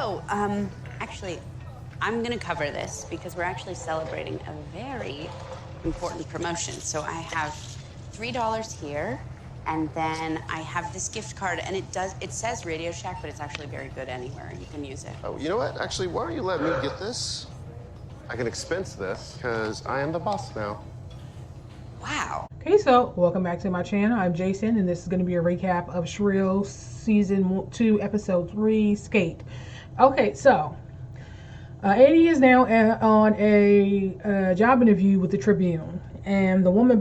So, actually, I'm gonna cover this because we're actually celebrating a very important promotion. So I have $3 here, and then I have this gift card, and it says Radio Shack, but it's actually very good anywhere. You can use it. Oh, you know what? Actually, why don't you let me get this? I can expense this because I am the boss now. Wow. Okay, so welcome back to my channel. I'm Jason, and this is going to be a recap of Shrill Season 2, Episode 3, Skate. Okay, so Annie is now on a job interview with the Tribune, and the woman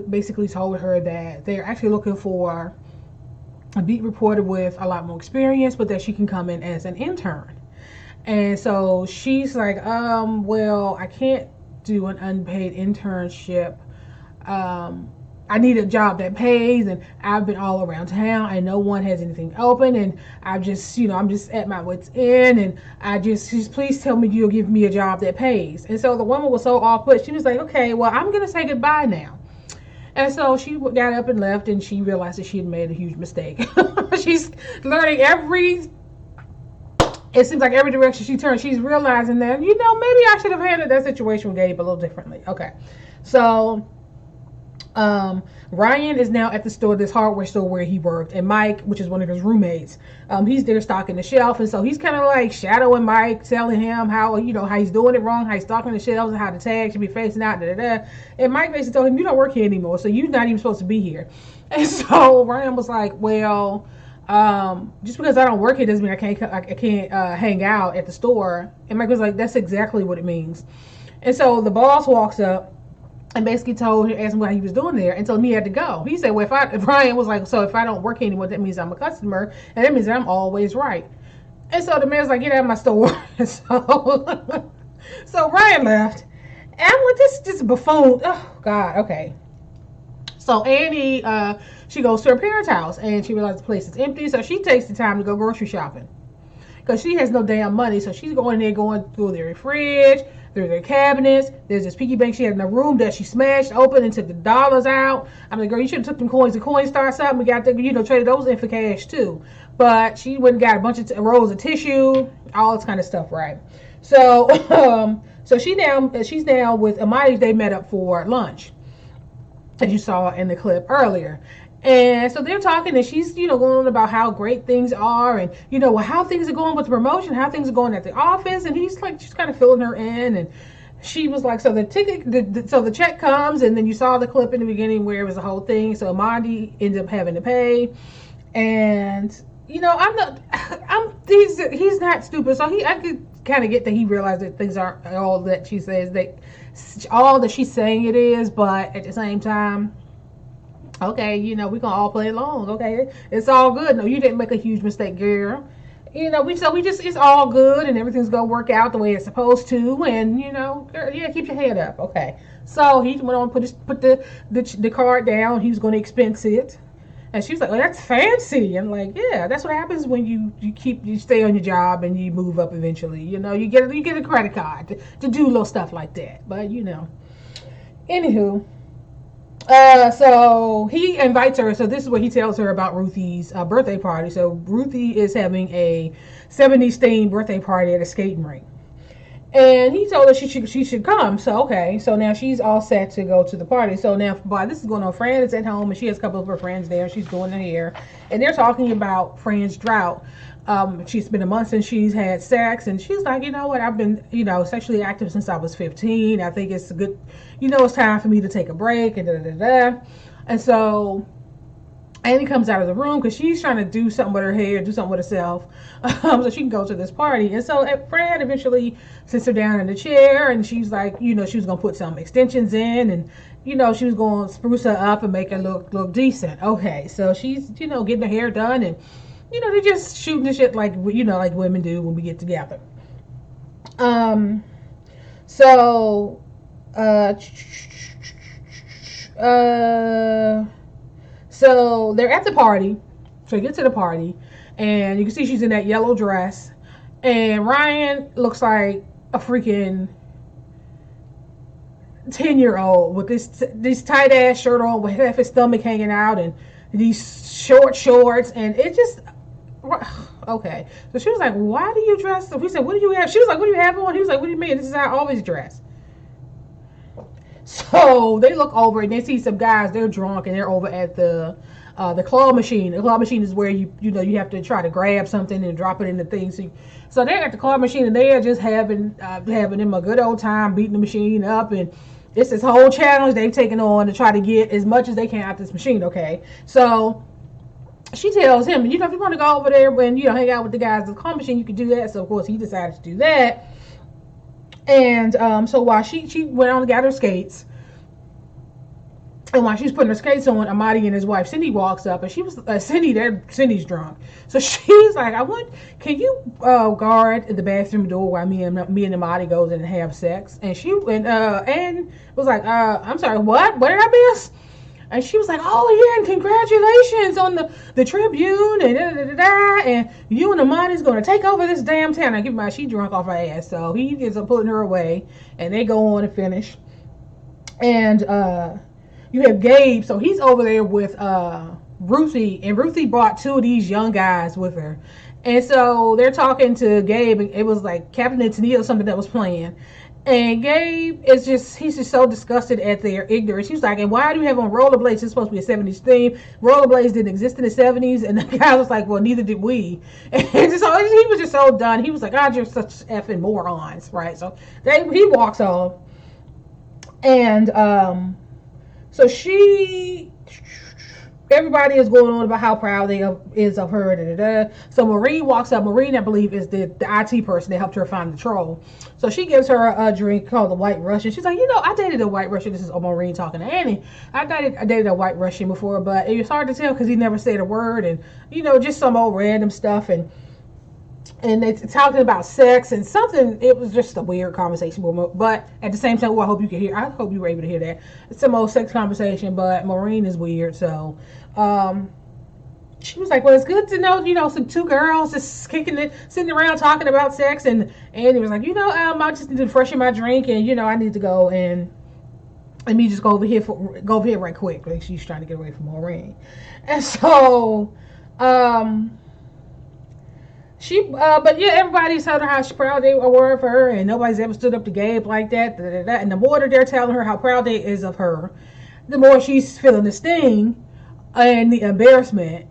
basically told her that they're actually looking for a beat reporter with a lot more experience, but that she can come in as an intern. And so she's like, well, I can't do an unpaid internship. I need a job that pays, and I've been all around town and no one has anything open, and I'm just at my wit's end, and she's please tell me you'll give me a job that pays. And so the woman was so off put, she was like, okay, well, I'm gonna say goodbye now. And so she got up and left, and she realized that she had made a huge mistake. She's learning it seems like every direction she turns, she's realizing that, maybe I should have handled that situation with Gabe a little differently. Okay, so Ryan is now at the store, this hardware store where he worked, and Mike, which is one of his roommates, he's there stocking the shelf, and so he's kind of like shadowing Mike, telling him how he's doing it wrong, how he's stocking the shelves, and how the tag should be facing out, and Mike basically told him, you don't work here anymore, so you're not even supposed to be here. And so Ryan was like, well, just because I don't work here doesn't mean I can't hang out at the store. And Mike was like, that's exactly what it means. And so the boss walks up and basically asked him what he was doing there, and told him he had to go. He said, well, if Ryan was like, so if I don't work anymore, that means I'm a customer, and that means that I'm always right. And so the man's like, get out of my store. So Ryan left, and I'm like, this buffoon. Oh God, okay. So Annie, she goes to her parents' house, and she realizes the place is empty, so she takes the time to go grocery shopping because she has no damn money. So she's going through their fridge, through their cabinets. There's this piggy bank she had in the room that she smashed open and took the dollars out. I'm like, girl, you should have took them coins to Coinstar something. We got traded those in for cash too. But she went and got a bunch of rolls of tissue, all this kind of stuff, right? So, so she's now with Amadi. They met up for lunch, as you saw in the clip earlier. And so they're talking, and she's, going on about how great things are, and, how things are going with the promotion, how things are going at the office. And he's like, just kind of filling her in. And she was like, so the check comes, and then you saw the clip in the beginning where it was the whole thing. So Amadi ended up having to pay. And, he's not stupid. So I could kind of get that he realized that things aren't all that she says, all that she's saying it is, but at the same time, okay, we can all play along. Okay, it's all good. No, you didn't make a huge mistake, girl. It's all good, and everything's gonna work out the way it's supposed to. And girl, yeah, keep your head up. Okay. So he went on, put the card down. He was going to expense it, and she was like, "Oh, that's fancy." I'm like, "Yeah, that's what happens when you stay on your job and you move up eventually. You get a credit card to do little stuff like that." But anywho. So he invites her. So this is what he tells her about Ruthie's birthday party. So Ruthie is having a 70s themed birthday party at a skating rink, and he told her she should come. So okay, so now she's all set to go to the party. So now while this is going on, Fran is at home, and she has a couple of her friends there. She's doing her hair, and they're talking about Fran's drought. She's been a month since she's had sex, and she's like, you know what, I've been, sexually active since I was 15. I think it's good, it's time for me to take a break, and da-da-da-da. And so Annie comes out of the room because she's trying to do something with her hair, do something with herself, so she can go to this party. And so Fran eventually sits her down in the chair, and she's like, she was going to put some extensions in, and, she was going to spruce her up and make her look decent. Okay, so she's, getting her hair done, and they're just shooting the shit like women do when we get together. So they're at the party. So they get to the party, and you can see she's in that yellow dress, and Ryan looks like a freaking 10-year-old with this tight ass shirt on with half his stomach hanging out, and these short shorts, and it just Okay. So she was like, why do you dress? So we said, what do you have? She was like, what do you have on? He was like, what do you mean? This is how I always dress. So they look over and they see some guys. They're drunk and they're over at the claw machine. The claw machine is where you have to try to grab something and drop it in the thing. So they're at the claw machine and they are just having them a good old time, beating the machine up, and it's this whole challenge they've taken on to try to get as much as they can out this machine. Okay, so she tells him, if you want to go over there and hang out with the guys at the claw machine, you can do that. So of course he decided to do that. And so while she went on to get her skates, and while she's putting her skates on, Amadi and his wife Cindy walks up, and she was Cindy's drunk, so she's like, can you guard the bathroom door while me and Amadi goes in and have sex? And she and was like, I'm sorry, what did I miss? And she was like, oh yeah, and congratulations on the Tribune and and you and Amadi's gonna take over this damn town. I give my she drunk off her ass, so he ends up putting her away, and they go on and finish. And you have Gabe, so he's over there with Ruthie, and Ruthie brought two of these young guys with her. And so they're talking to Gabe, and it was like Captain Antonio or something that was playing. And Gabe he's just so disgusted at their ignorance. He's like, and why do you have on rollerblades? It's supposed to be a 70s theme. Rollerblades didn't exist in the 70s. And the guy was like, well, neither did we. And so he was just so done. He was like, you're such effing morons, right? So he walks off. And so everybody is going on about how proud they is of her. So Maureen walks up. Maureen, I believe, is the IT person that helped her find the troll. So she gives her a drink called the White Russian. She's like, I dated a White Russian. This is Maureen talking to Annie. I dated a White Russian before, but it was hard to tell because he never said a word, and just some old random stuff, and they talking about sex and something. It was just a weird conversation, but at the same time, I hope you were able to hear that. It's some old sex conversation, but Maureen is weird, so she was like, well, it's good to know, some two girls just kicking it, sitting around talking about sex, and Andy was like, I just need to freshen my drink, and I need to go and let me just go over here right quick. Like, she's trying to get away from Maureen. And so but yeah, everybody's telling her how proud they were of her, and nobody's ever stood up to Gabe like that. And the more that they're telling her how proud they is of her, the more she's feeling the sting and the embarrassment.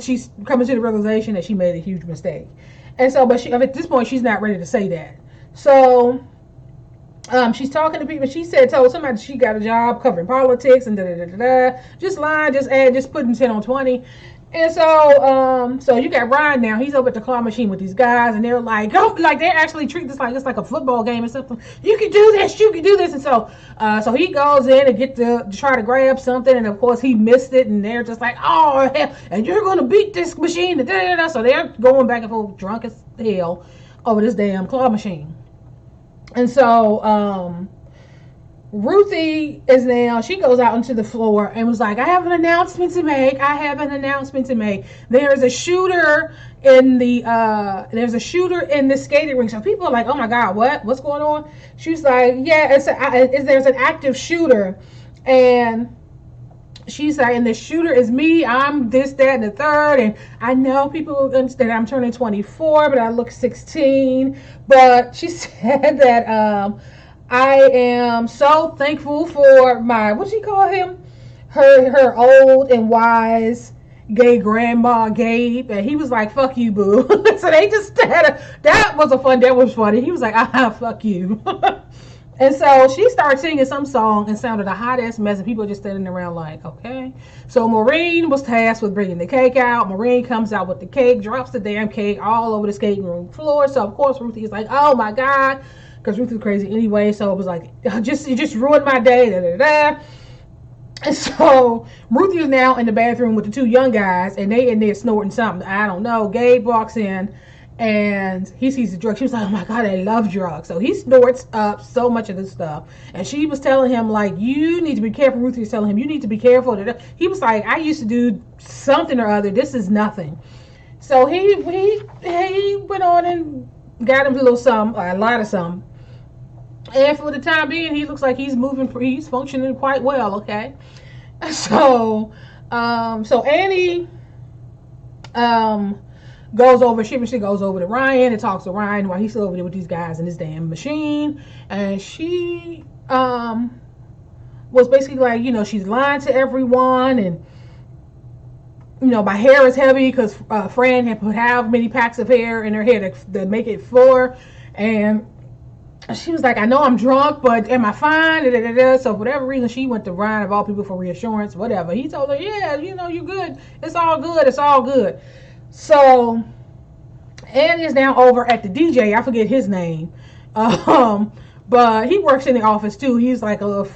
She's coming to the realization that she made a huge mistake. And so, but at this point, she's not ready to say that. So she's talking to people. She told somebody she got a job covering politics and just lying, just putting 10 on 20. And so you got Ryan now. He's over at the claw machine with these guys, and they're like, they actually treat this like it's like a football game or something. You can do this, you can do this. And so he goes in and to try to grab something, and of course he missed it, and they're just like, oh hell, and you're gonna beat this machine. So they're going back and forth drunk as hell over this damn claw machine. And so Ruthie is now, she goes out onto the floor and was like, I have an announcement to make. There's a shooter in the skating rink. So people are like, oh my God, what's going on? She's like, yeah, there's an active shooter. And she's like, and the shooter is me. I'm this, that, and the third. And I know people understand I'm turning 24, but I look 16. But she said that, I am so thankful for my, what she call him? Her old and wise gay grandma Gabe, and he was like, fuck you, boo. So they just that was funny. He was like, fuck you. And so she started singing some song and sounded a hot ass mess, and people just standing around like, okay. So Maureen was tasked with bringing the cake out. Maureen comes out with the cake, drops the damn cake all over the skating room floor. So of course Ruthie is like, oh my God, because Ruth is crazy anyway. So it was like, you just ruined my day. And so Ruthie is now in the bathroom with the two young guys, and they in there snorting something. I don't know. Gabe walks in and he sees the drug. She was like, oh my God, I love drugs. So he snorts up so much of this stuff. And she was telling him, like, you need to be careful. Ruthie was telling him, you need to be careful. He was like, I used to do something or other. This is nothing. So he went on and got him a lot of some. And for the time being, he looks like he's functioning quite well, okay? So Annie Goes over, she goes over to Ryan and talks to Ryan while he's still over there with these guys in this damn machine. And she was basically like, you know, she's lying to everyone, and you know, my hair is heavy because Fran had put how many packs of hair in her hair to make it 4. And she was like, I know I'm drunk, but am I fine? So for whatever reason, she went to Ryan of all people for reassurance, whatever. He told her, yeah, you know, you're good. It's all good. It's all good. So Annie is now over at the DJ. I forget his name. But he works in the office too. He's like a,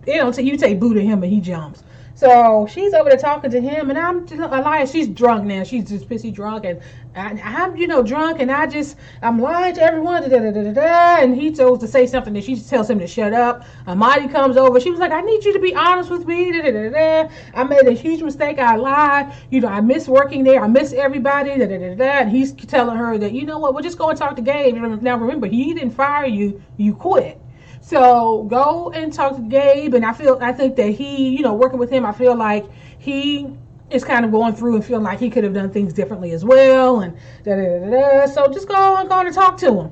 you know, you take boo to him and he jumps. So she's over there talking to him, and I'm lying. She's drunk now. She's just pissy drunk, and I'm, you know, drunk, and I'm lying to everyone. And he chose to say something, and she tells him to shut up. Amadi comes over. She was like, I need you to be honest with me. I made a huge mistake. I lied. You know, I miss working there. I miss everybody. And he's telling her that, you know what, we'll just go and talk to Gabe. Now remember, he didn't fire you. You quit. So go and talk to Gabe, and I think that he, you know, working with him, I feel like he is kind of going through and feeling like he could have done things differently as well, and so just go and talk to him.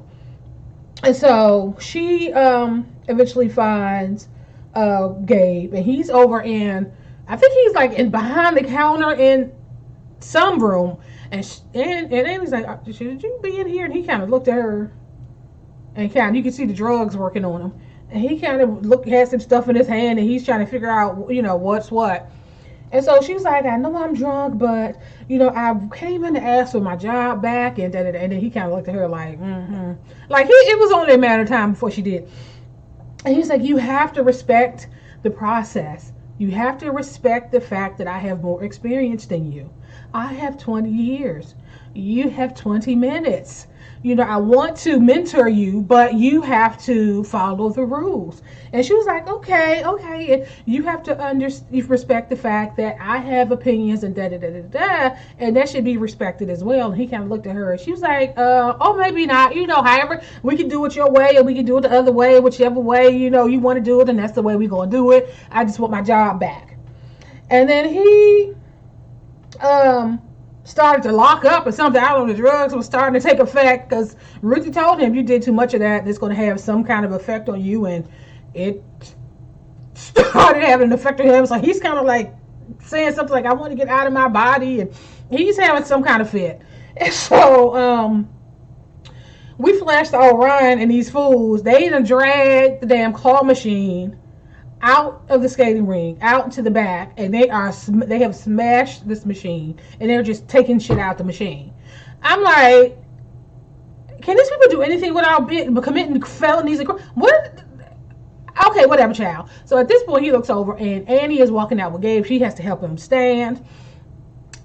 And so she eventually finds Gabe, and he's over in, I think he's like in behind the counter in some room, and Amy's like, should you be in here? And he kind of looked at her. And you can see the drugs working on him. And he kind of had some stuff in his hand, and he's trying to figure out, you know, what's what. And so she was like, I know I'm drunk, but, you know, I came in to ask for my job back. And then he kind of looked at her like, Like, it was only a matter of time before she did. And he's like, you have to respect the process. You have to respect the fact that I have more experience than you. I have 20 years. You have 20 minutes. You know, I want to mentor you, but you have to follow the rules. And she was like, okay. And you have to respect the fact that I have opinions and and that should be respected as well. And he kind of looked at her, and she was like, oh, maybe not. You know, however, we can do it your way, or we can do it the other way, whichever way, you know, you want to do it, and that's the way we're going to do it. I just want my job back. And then he, started to lock up or something. I don't know, the drugs was starting to take effect because Ruthie told him, you did too much of that, it's going to have some kind of effect on you. And it started having an effect on him. So he's kind of like saying something like, I want to get out of my body. And he's having some kind of fit. And so we flashed to Ryan and these fools. They done dragged the damn claw machine out of the skating ring, out into the back, and they have smashed this machine, and they're just taking shit out the machine. I'm like, can these people do anything without committing felonies? What? Okay, whatever, child. So at this point, he looks over, and Annie is walking out with Gabe. She has to help him stand.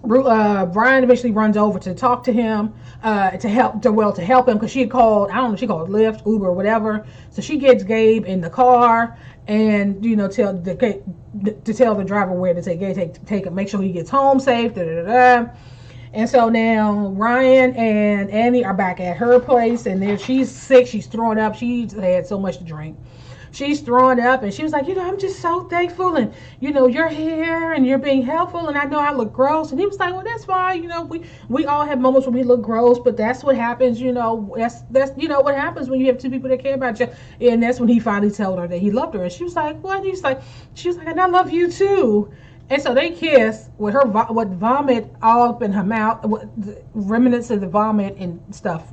Brian eventually runs over to talk to him, to help him, because she had called, I don't know, she called Lyft, Uber, or whatever. So she gets Gabe in the car, and, you know, tell the driver where to take him, make sure he gets home safe. And so now Ryan and Annie are back at her place, and she's sick, she's throwing up, she's had so much to drink. She's throwing up, and she was like, you know, I'm just so thankful, and, you know, you're here, and you're being helpful, and I know I look gross. And he was like, well, that's fine, you know, we all have moments when we look gross, but that's what happens, you know, that's you know, what happens when you have two people that care about you. And that's when he finally told her that he loved her, and she was like, what? And she was like, and I love you too. And so they kiss with her with vomit all up in her mouth, with remnants of the vomit and stuff.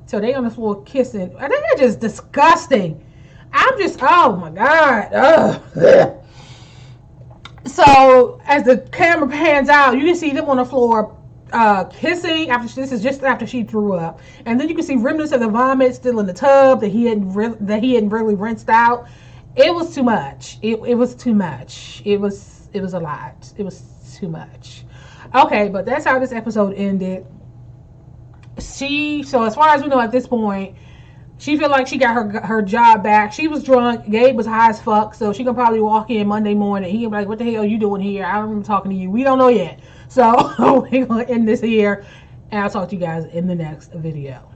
So they on the floor kissing. I think they're just disgusting. I'm just, oh my God. Ugh. So as the camera pans out, you can see them on the floor kissing. This is just after she threw up, and then you can see remnants of the vomit still in the tub that he hadn't really rinsed out. It was too much. It was too much. It was a lot. It was too much. Okay, but that's how this episode ended. So as far as we know at this point, she feel like she got her job back. She was drunk. Gabe was high as fuck, so she can probably walk in Monday morning. He can be like, what the hell are you doing here? I don't remember talking to you. We don't know yet. So we're going to end this here, and I'll talk to you guys in the next video.